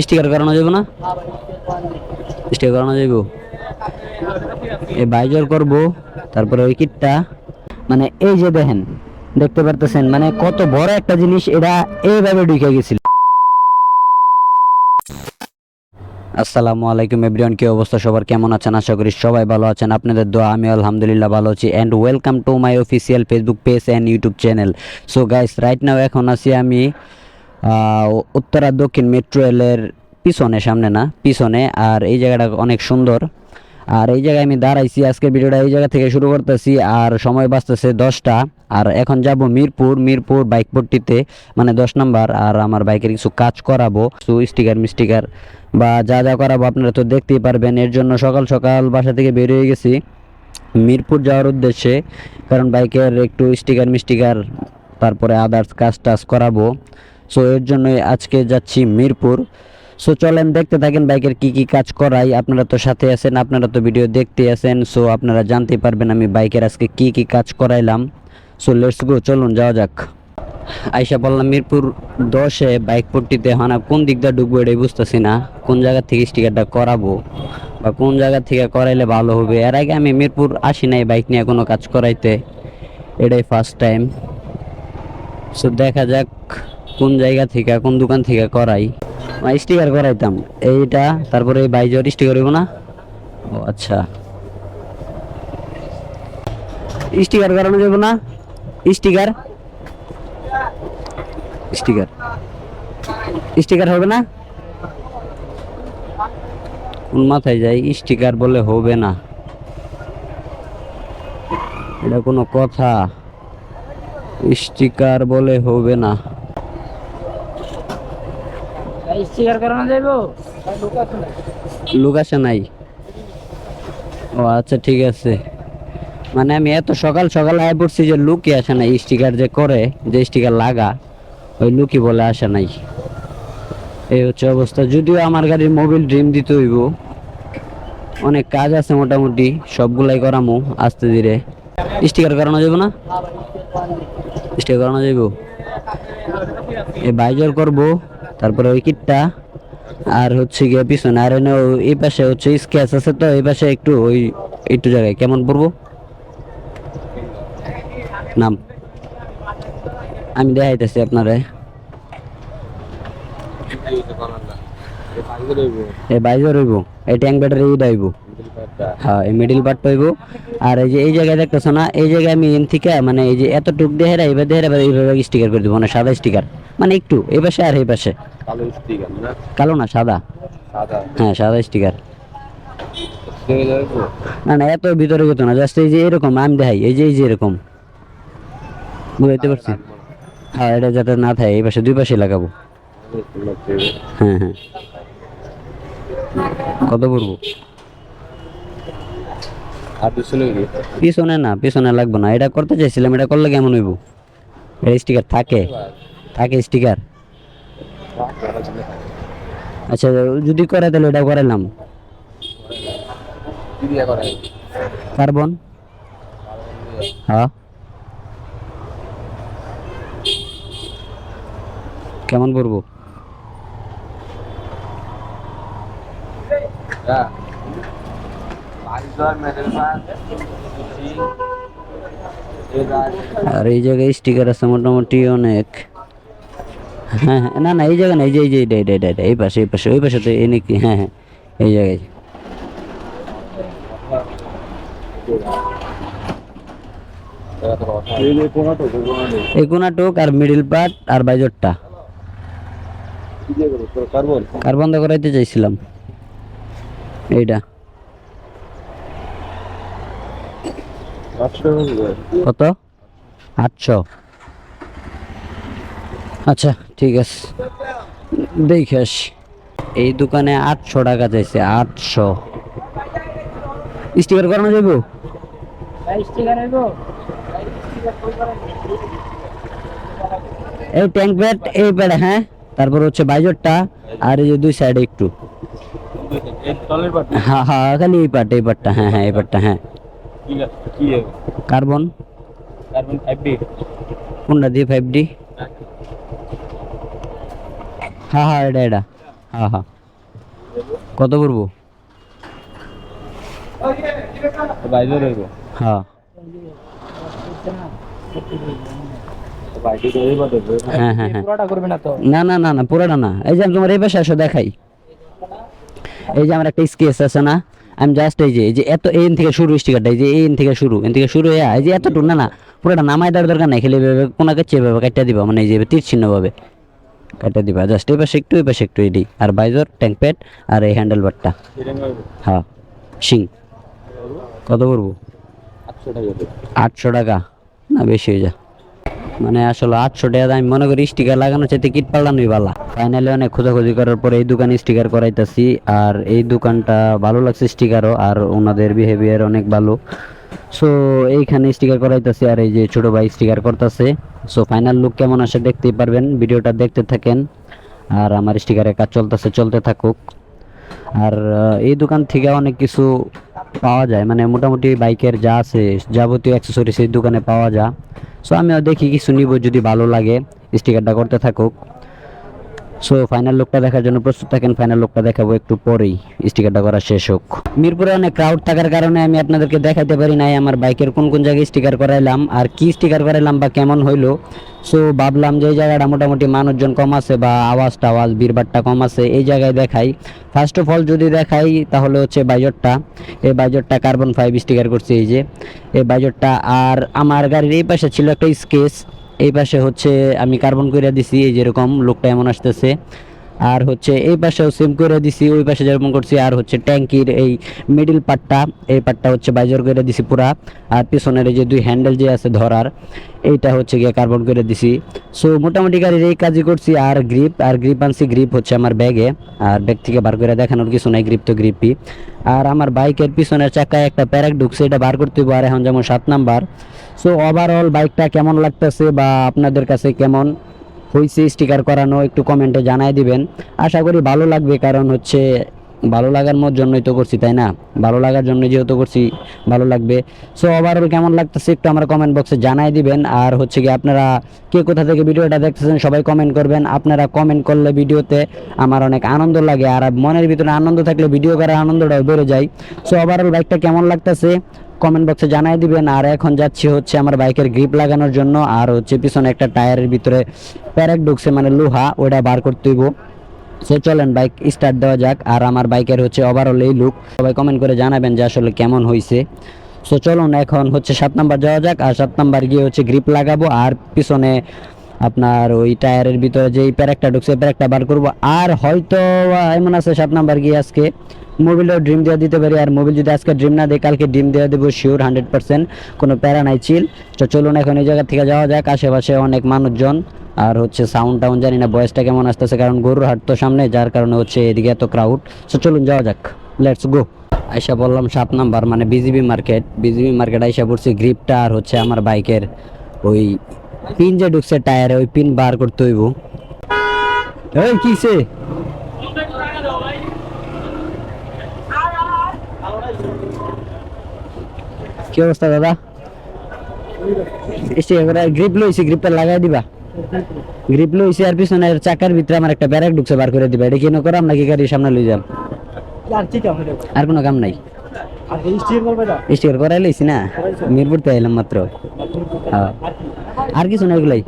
Sticker করানো যাবে না? স্টিকার করানো যাবে। এই বাইজর করব, তারপরে ওই কিটটা, মানে এই যে দেখেন, দেখতে পারতেছেন মানে কত বড় একটা জিনিস এটা এইভাবে ঢুকে গেছিল। আসসালামু আলাইকুম এভরিওয়ান, কি অবস্থা সবার, কেমন আছেন? আশা করি সবাই ভালো আছেন, আপনাদের দোয়া আমি আলহামদুলিল্লাহ ভালো আছি। And welcome to my official Facebook page and YouTube channel. So guys, right now এখন আছি আমি উত্তরা দক্ষিণ মেট্রো রেলের পিছনে, সামনে না পিছনে। আর এই জায়গাটা অনেক সুন্দর, আর এই জায়গায় আমি দাঁড়াইছি। আজকের ভিডিওটা এই জায়গা থেকে শুরু করতেছি, আর সময় বাঁচতেছে 10টা। আর এখন যাব মিরপুর বাইক পট্টিতে, মানে 10 নাম্বার। আর আমার বাইকের কিছু কাজ করাবো, কিছু স্টিকার মিস্টিকার বা যা যা করাবো আপনারা তো দেখতেই পারবেন। এর জন্য সকাল সকাল বাসা থেকে বের হয়ে গেছি মিরপুর যাওয়ার উদ্দেশ্যে, কারণ বাইকের একটু স্টিকার মিস্টিকার তারপরে আদার্স কাজ টাজ করাবো। সো এর জন্যই আজকে যাচ্ছি মিরপুর। সো চলেন দেখতে থাকেন বাইকের কি কি কাজ করাই। আপনারা তো সাথে আছেন, আপনারা তো ভিডিও দেখতে আছেন, সো আপনারা জানতে পারবেন আমি বাইকের আজকে কি কি কাজ করাইলাম। সো লেটস গো, চলুন যাওয়া যাক। আইসা বললাম মিরপুর 10-এ বাইক পট্টিতে। হানা কোন দিকটা ঢুকবো এটাই বুঝতেছি না, কোন জায়গা থেকে স্টিকারটা করাবো বা কোন জায়গা থেকে করাইলে ভালো হবে। এর আগে আমি মিরপুর আসি নাই বাইক নিয়ে কোনো কাজ করাইতে, এটাই ফার্স্ট টাইম। সো দেখা যাক কোন জায়গা থেকে, কোন দোকান থেকে করাই। স্টিকার করাইতাম এইটা, তারপরে এই বাইজর স্টিকার হইব না? ও আচ্ছা, স্টিকার করানো যাবে না? স্টিকার স্টিকার স্টিকার হবে না? কোন মাথায় যাই, স্টিকার বলে হবে না? এটা কোনো কথা? স্টিকার বলে হবে না? স্টিকার করানো যাইব? লোক আসে নাই? ও আচ্ছা ঠিক আছে। মানে আমি এত সকাল সকাল আয় পড়ছি যে লুকই আসে নাই, স্টিকার যে করে, যে স্টিকার লাগা, ওই লুকই বলে আসে নাই। এই হচ্ছে অবস্থা। যদিও আমার গাড়ির মোবিল ড্রিম দিতে হইব, অনেক কাজ আছে, মোটামুটি সবগুলাই করামু আস্তে ধীরে। স্টিকার করানো যাবে না? স্টিকার করানো যাইব। এই বাইজর করব, তারপরে ওই কিটটা, আর হচ্ছে গিয়ে পিছনে। আর এনে এই পাশে হচ্ছে স্কেচ আছে, তো এই পাশে একটু ওই একটু জায়গায় কেমন পড়বো নাম আমি দেখাইতেছি আপনারে। এই বাইজর হইব, এই ট্যাঙ্ক ব্যাটারি এইটা হইব। হ্যাঁ, এই মিডিল পার্টটা হইব। আর এই যে এই জায়গায় দেখতেছো না, এই জায়গায় আমি এন থেকে মানে এই যে এতটুক দেহেরা এইবার দেহেরা এইভাবে স্টিকার করে দিব, মানে সাদা স্টিকার, মানে একটু এই পাশে আর এই পাশে। কালো স্টিকার না? কালো না, সাদা। সাদা হ্যাঁ, সাদা স্টিকার। দেখে যাবো। না না, এত ভিতরে যেত না, জাস্ট এই যে এরকম আমি দেখাই, এই যে এরকম, বুঝতে পারছি। হ্যাঁ, এটা যাতে না থাকে, এই পাশে দুই পাশে লাগাবো। হ্যাঁ হ্যাঁ। কত পড়বো? আর পিছনে কি? পিছনে না, পিছনে লাগবে না, এটা করতে চাইছিলাম, এটা করলে কেমন হইব? এটা স্টিকার থাকে, থাকে স্টিকার। আচ্ছা, যদি করে তাহলে এটা করাইলাম। কি দিয়ে করা? কার্বন। হ্যাঁ, কেমন পড়বো? হ্যাঁ, বাইজর মেডেল পাস আর এই জায়গায় স্টিকার আছে মোটামুটি অনেক। হ্যাঁ হ্যাঁ, না না, এই জায়গা না, এই যে এই যে এটা এই পাশে, এই পাশে, ওই পাশে তো এনে কি। হ্যাঁ হ্যাঁ, এই জায়গায়। এই কোনাটুক আর মিডিল পার্ট আর বাইজরটা কার্বন দা করাইতে চাইছিলাম। এইটা কত? 800। আচ্ছা ঠিক আছে, দেখে আসি। এই দোকানে 800 টাকা চাইছে, 800। স্টিকার করানো যাবো? স্টিকার হইব? এই ট্যাঙ্ক প্যাড, এই প্যাড, হ্যাঁ। তারপর হচ্ছে বাইজরটা, আর এই যে দুই সাইডে একটু। হ্যাঁ হ্যাঁ, খালি এই পার্টটা, হ্যাঁ হ্যাঁ, এই পার্টটা, হ্যাঁ। কার্বন। কার্বন 5D কোনটা দিয়ে 5D? হ্যাঁ হ্যাঁ, এটা হ্যাঁ হ্যাঁ কত পড়বো? বাইরে রইব হ্যাঁ বাইরে রইব দেখবে হ্যাঁ হ্যাঁ হ্যাঁ পুরোটা করবে না তো? না না না না পুরোটা না, এই যে আমি তোমার এই পাশে আসো দেখাই। এই যে আমার একটা স্কেচ আছে না, আমি জাস্ট এই যে এত এন থেকে শুরু স্টিকারটা, এই যে এন থেকে শুরু, এন থেকে শুরু হয়ে এই যে এতটুকু না না পুরোটা নামাই দেওয়ার দরকার নাই, খেলে এভাবে কোনাকে চেয়ে কাটটা দিবা, মানে এই যে তীর চিহ্ন ভাবে কাটটা দিবা, জাস্ট এই পাশে একটু এডি, আর বাইজর ট্যাঙ্ক প্যাড আর এই হ্যান্ডেল বারটা। হ্যাঁ শিং কত করবো? 800 টাকা না বেশি হয়ে যায়, মানে আসলে 800 টাকা আমি মনে করি স্টিকার লাগানোর চাইতে কিট পাল্টানোই ভালো। ফাইনালি অনেক খোঁজাখুঁজি করার পরে এই দোকানে স্টিকার করাইতেছি, আর এই দোকানটা ভালো লাগছে স্টিকারও, আর ওনাদের বিহেভিয়ার অনেক ভালো। সো এইখানে স্টিকার করাইতেছি, আর এই যে ছোট ভাই স্টিকার করতেছে। সো ফাইনাল লুক কেমন আসে দেখতেই পারবেন, ভিডিওটা দেখতে থাকেন। আর আমার স্টিকারের কাজ চলতে থাকুক। আর এই দোকান থেকে অনেক কিছু পাওয়া যায়, মানে মোটামুটি বাইকের যা আছে যাবতীয় অ্যাক্সেসরিজ এই দোকানে পাওয়া যায়। সো আমিও দেখি কিছু নিব, যদি ভালো লাগে স্টিকারটা করতে থাকুক। সো ফাইনাল লুকটা দেখার জন্য প্রস্তুত থাকেন, ফাইনাল লুকটা দেখাবো একটু পরেই স্টিকারটা করা শেষ হোক। মিরপুরে অনেক ক্রাউড থাকার কারণে আমি আপনাদেরকে দেখাতে পারি নাই আমার বাইকের কোন কোন জায়গায় স্টিকার করাইলাম আর কি স্টিকার করাইলাম বা কেমন হইলো। সো ভাবলাম যে এই জায়গাটা মোটামুটি মানুষজন কম আছে বা আওয়াজ ভিড়ভাড়টা কম আছে, এই জায়গায় দেখাই। ফার্স্ট অফ অল যদি দেখাই তাহলে হচ্ছে বাইজরটা, এই বাইজরটা কার্বন 5 স্টিকার করছে, এই যে এই বাইজরটা। আর আমার গাড়ির এই পাশে ছিল একটা স্কেচ, এই পাশে হচ্ছে আমি কার্বন করে দিছি, এই যেরকম লোকটা এমন আসতেছে। আর হচ্ছে এই পাশেও সেম করে দিছি, ওই পাশে যেরকম করছি। আর হচ্ছে ট্যাঙ্কির এই মিডিল পার্টটা, এই পার্টটা হচ্ছে বাইজর করে দিছি পুরা। আর পিছনের এই যে দুই হ্যান্ডেল যে আছে ধরার, এইটা হচ্ছে গিয়ে কার্বন করে দিছি। সো মোটামুটি গাড়ির এই কাজই করছি। আর গ্রিপ আনছি, গ্রিপ হচ্ছে আমার ব্যাগে, আর ব্যাগ থেকে বার করে দেখানোর কিছু নাই, গ্রিপ তো গ্রিপই। আর আমার বাইকের পিছনের চাকায় একটা প্যারাক ঢুকছে, এটা বার করতে হবে। আর এখন যেমন 7 নাম্বার। সো ওভারঅল বাইকটা কেমন লাগতেছে বা আপনাদের কাছে কেমন হয়েছে স্টিকার করানো একটু কমেন্টে জানাই দিবেন। আশা করি ভালো লাগবে, কারণ হচ্ছে ভালো লাগার জন্যই তো করছি, তাই না? ভালো লাগার জন্য যেহেতু করছি ভালো লাগবে। সো ওভারঅল কেমন লাগতেছে একটু আমার কমেন্ট বক্সে জানাই দিবেন। আর হচ্ছে কি আপনারা কে কোথা থেকে ভিডিওটা দেখতেছেন সবাই কমেন্ট করবেন। আপনারা কমেন্ট করলে ভিডিওতে আমার অনেক আনন্দ লাগে, আর মনের ভিতরে আনন্দ থাকলে ভিডিও করার আনন্দটাও বেড়ে যায়। সো ওভারঅল বাইকটা কেমন লাগতেছে কমেন্ট বক্সে জানাই দিবেন। আর এখন যাচ্ছি হচ্ছে আমার বাইকের গ্রিপ লাগানোর জন্য, আর হচ্ছে পিছনে একটা টায়ারের ভিতরে প্যারেক ঢুকছে, মানে লোহা, ওটা বার করতে হইব। সো চলেন বাইক স্টার্ট দেওয়া যাক। আর আমার বাইকের হচ্ছে ওভারঅল এই লুক, সবাই কমেন্ট করে জানাবেন যে আসলে কেমন হয়েছে। সো চলুন এখন হচ্ছে 7 নাম্বার যাওয়া যাক, আর 7 নাম্বার গিয়ে হচ্ছে গ্রিপ লাগাবো। আর পিছনে আপনার ওই টায়ারের ভিতরে যে প্যারেকটা ঢুকছে প্যারেকটা বার করবো। আর হয়তো এমন আছে 7 নাম্বার গিয়ে আজকে মোবিলও ড্রিম দেওয়া দিতে পারি, আর মোবিল যদি আজকে ড্রিম না দেয় কালকে ড্রিম দেওয়া দেবো শিওর 100%, কোনো প্যারা নাই, চিল। তো চলুন এখন এই জায়গা থেকে যাওয়া যাক। আশেপাশে অনেক মানুষজন, আর হচ্ছে সাউন্ড টাউন জানি না বয়সটা কেমন আসতেছে, কারণ গরুর হাট তো সামনে, যার কারণে হচ্ছে এদিকে এত ক্রাউড। সো চলুন যাওয়া যাক, লেটস গো। আইসা বললাম 7 নাম্বার মানে বিজিবি মার্কেট আইসা পড়ছি। গ্রিপটা আর হচ্ছে আমার বাইকের ওই পিন যে ঢুকছে টায়ারে, ওই পিন বার করতে হইব। এই কিসে কি অবস্থা দাদা? গ্রিপ লইছি, গ্রিপটা লাগাই দিবা। গ্রিপ লইছি, আর পিছনের চাকার ভিতরে আমার একটা ব্যারাক ঢুকছে, বার করে দিবা। এটা কেন করাম নাকি গাড়ির সামনে লই যাম? আর কোনো কাম নাই, স্টিকার করাই লইছি না, মিরপুর তো এলাম মাত্র। হ্যাঁ আর কিছু না, এগুলাই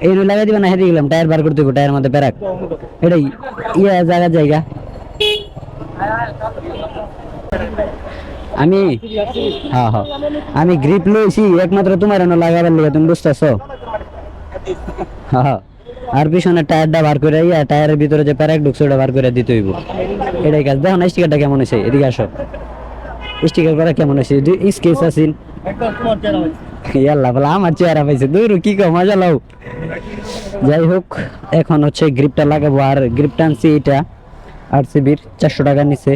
এই লাগাই দিবা না। হেরে গেলাম, টায়ার বার করতে হবে, টায়ার মধ্যে ব্যারাক, এটাই জায়গা। আমি গ্রিপ লইছি একমাত্র তোমার লাগাবার লিগে, তুমি বুঝতেছো? হ্যাঁ আর পিছনে টায়ারটা বার করে টায়ারের ভিতরে যে প্যারাক ঢুকছে ওটা বার করে দিতে হইব, এটাই কাজ। দেখো না স্টিকারটা কেমন হয়েছে, এদিকে আসো। স্টিকার করা কেমন হয়েছে? স্কেচ আছিল ইয়াল্লা বলা আমার চেহারা পাইছে, দূর কি কো মজা লাও। যাই হোক এখন হচ্ছে গ্রিপটা লাগাবো। আর গ্রিপটা আনছি এটা RCB 400 টাকা নিচে,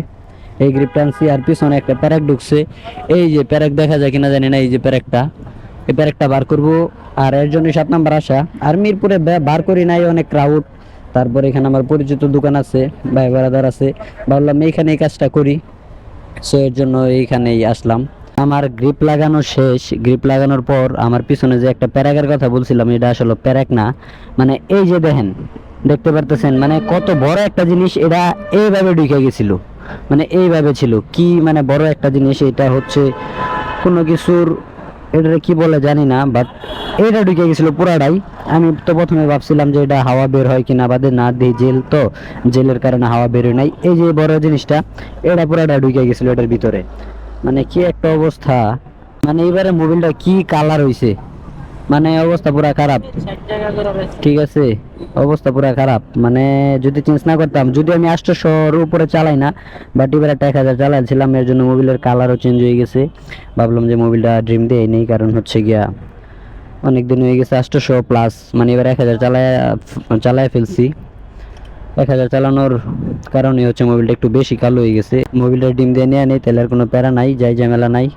এই গ্রিপটা আনছি। আর পিছনে একটা প্যারাক ঢুকছে, এই যে প্যারাক দেখা যায় কিনা জানি না, এই যে প্যারাকটা, এই প্যারাকটা বার করবো। আর এর জন্য 7 নাম্বার আসা। আর মিরপুরে বার করি নাই, অনেক ক্রাউড। তারপর এখানে আমার পরিচিত দোকান আছে, ভাই বারাদার আছে, ভাবলাম এইখানে এই কাজটা করি। সো এর জন্য এইখানেই আসলাম। আমার গ্রিপ লাগানো শেষ। গ্রিপ লাগানোর পর আমার পিছনে যে একটা প্যারাকের কথা বলছিলাম, এটা আসলে প্যারাক না, মানে এই যে দেখেন দেখতে পারতেছেন মানে কত বড় একটা জিনিস, এটা এইভাবে ঢুকে গেছিল, মানে এইভাবে ছিল কি, মানে বড় একটা জিনিস, এটা হচ্ছে কোনো কিছুর, এটা কি বলে জানি না, বাট এটা ঢুকে গেছিল পুরাটাই। আমি তো প্রথমে ভাবছিলাম যে এটা হাওয়া বের হয় কিনা, বাদে না দিই জেল, তো জেলের কারণে হাওয়া বের হয় নাই। এই যে বড় জিনিসটা, এটা পুরাটা ঢুকে গেছিল এটার ভিতরে, মানে কি একটা অবস্থা। মানে এবারে মোবাইলটা কি কালার হইছে, মানে অবস্থা পুরা খারাপ। 60 টাকা করে বেচছে। ঠিক আছে, অবস্থা পুরা খারাপ, মানে যদি চেঞ্জ না করতাম, যদি আমি 800 উপরে চালাই না, বাট এবার একটা 1000 চালাইছিলাম, এর জন্য মোবাইলের কালারও চেঞ্জ হয়ে গেছে। ভাবলাম যে মোবাইলটা ড্রিম দিয়ে নেই, কারণ হচ্ছে গিয়া অনেক দিন হয়ে গেছে 800 প্লাস, মানে এবার 1000 চালায় ফেলছি। 1000 চালানোর কারণে হচ্ছে মোবাইলটা একটু বেশি কালো হয়ে গেছে। মোবাইলটা ডিম দিয়ে নিয়ে নেই, তাহলে আর কোনো প্যারা নাই, যাই ঝামেলা নাই,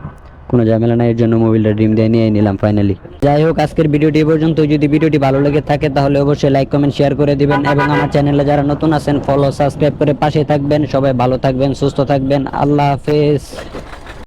কোনো ঝামেলা নাই, এর জন্য মোবাইলটা ড্রিম দিয়ে নিয়ে নিলাম ফাইনালি। যাই হোক, আজকের ভিডিওটি এ পর্যন্ত। যদি ভিডিওটি ভালো লেগে থাকে তাহলে অবশ্যই লাইক কমেন্ট শেয়ার করে দিবেন, এবং আমার চ্যানেলে যারা নতুন আছেন ফলো সাবস্ক্রাইব করে পাশে থাকবেন। সবাই ভালো থাকবেন, সুস্থ থাকবেন, আল্লাহ হাফেজ।